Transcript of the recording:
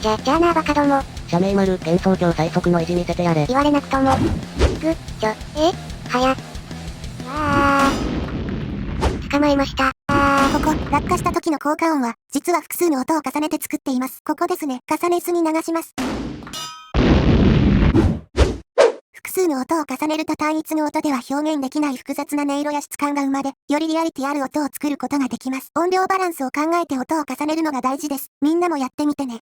じゃあなバカども。社名丸、幻想郷最速の意地見せてやれ。言われなくとも。はや。捕まえました。ここ、落下した時の効果音は、実は複数の音を重ねて作っています。ここですね。重ねずに流します。複数の音を重ねると単一の音では表現できない複雑な音色や質感が生まれ、よりリアリティある音を作ることができます。音量バランスを考えて音を重ねるのが大事です。みんなもやってみてね。